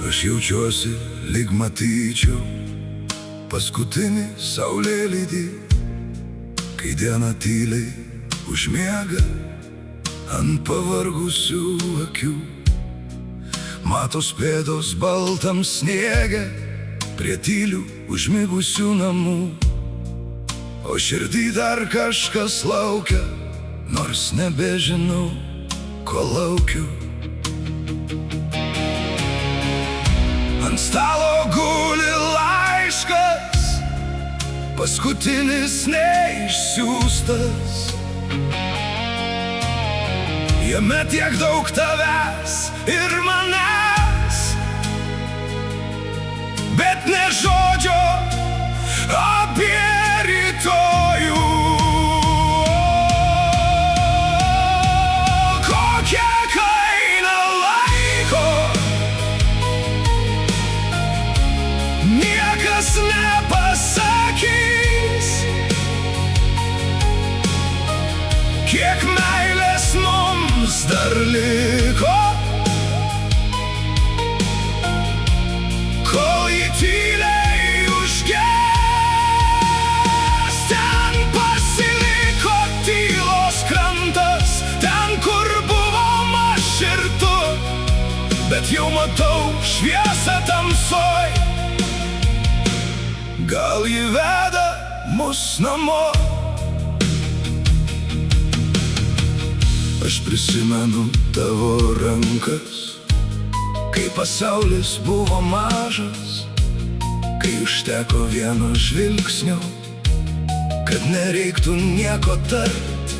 Aš jaučiuosi, lyg matyčiau paskutinį saulėlydį, kai diena tyliai užmiega ant pavargusių akių. Matos pėdos baltam sniege prie tylių užmigusių namų, o širdį dar kažkas laukia, nors nebežinau, ko laukiu. Ant stalo guli laiškas, paskutinis neišsiųstas. Jame tiek daug tavęs ir manęs, bet ne žodžio apie rytojų. Kokia kaina laiko, niekas nepasakys. Kiek meilės mums dar liko, kol ji tyliai užges. Ten pasiliko tylos krantas, ten, kur buvom aš ir tu, bet jau matau šviesą tamsoj. Gal ji veda mus namo. Aš prisimenu tavo rankas, kai pasaulis buvo mažas, kai užteko vieno žvilgsnio, kad nereiktų nieko tart.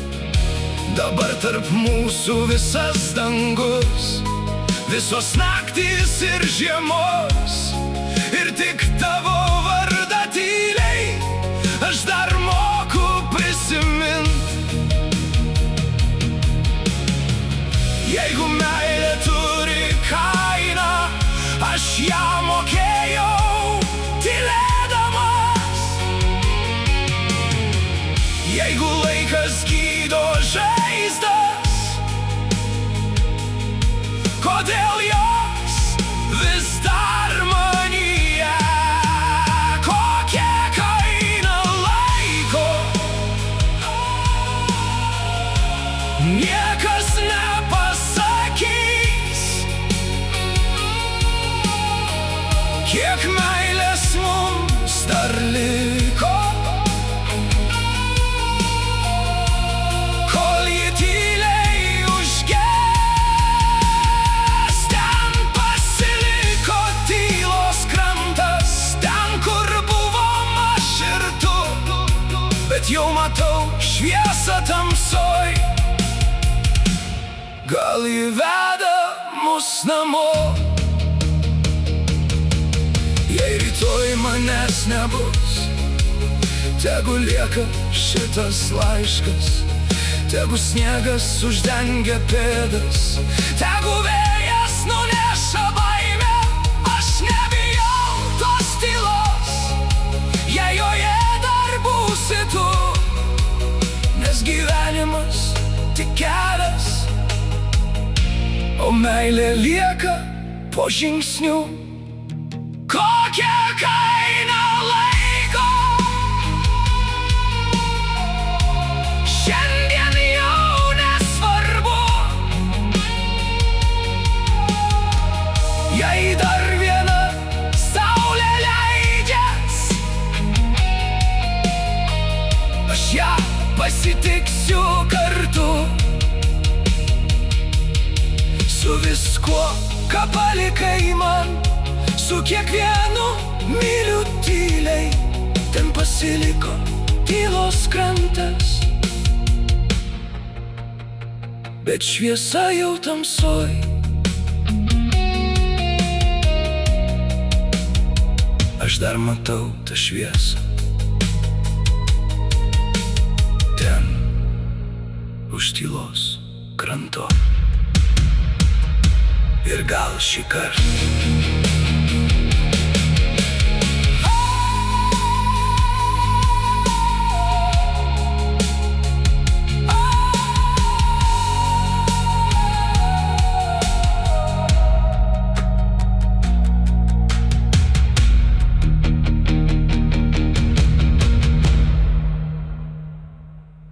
Dabar tarp mūsų visas dangus, visos naktys ir žiemos, ir tik tavo vardą tyliai aš dar moku prisimint. Jeigu meilė turi kainą, aš ją mokėjau tylėdamas. Jeigu laikas gydo žaizdas, kodėl jos vis dar manyje? Kokia kaina laiko, niekas nepasakys. Kiek meilės mums dar liko, kol ji tyliai užges. Ten pasiliko tylos krantas, ten, kur buvom aš ir tu, bet jau matau šviesą tamsoj. Gal ji veda mus namo. Jei rytoj manęs nebus, tegu lieka šitas laiškas, tegu sniegas uždengia pėdas, tegu vėjas nuneša baimę. Aš nebijau tos tylos, jei joje dar būsi tu, nes gyvenimas tik kelias, o meilė lieka po žingsnių. Kokia kaina laiko, šiandien jau nesvarbu. Jei dar viena saulė leidžias, aš ją pasitiksiu kartu. Su viskuo, ką palikai man, su kiekvienu myliu tyliai. Ten pasiliko tylos krantas, bet šviesa jau tamsoj. Aš dar matau tą šviesą ten, už tylos kranto. Ir gal šį kartą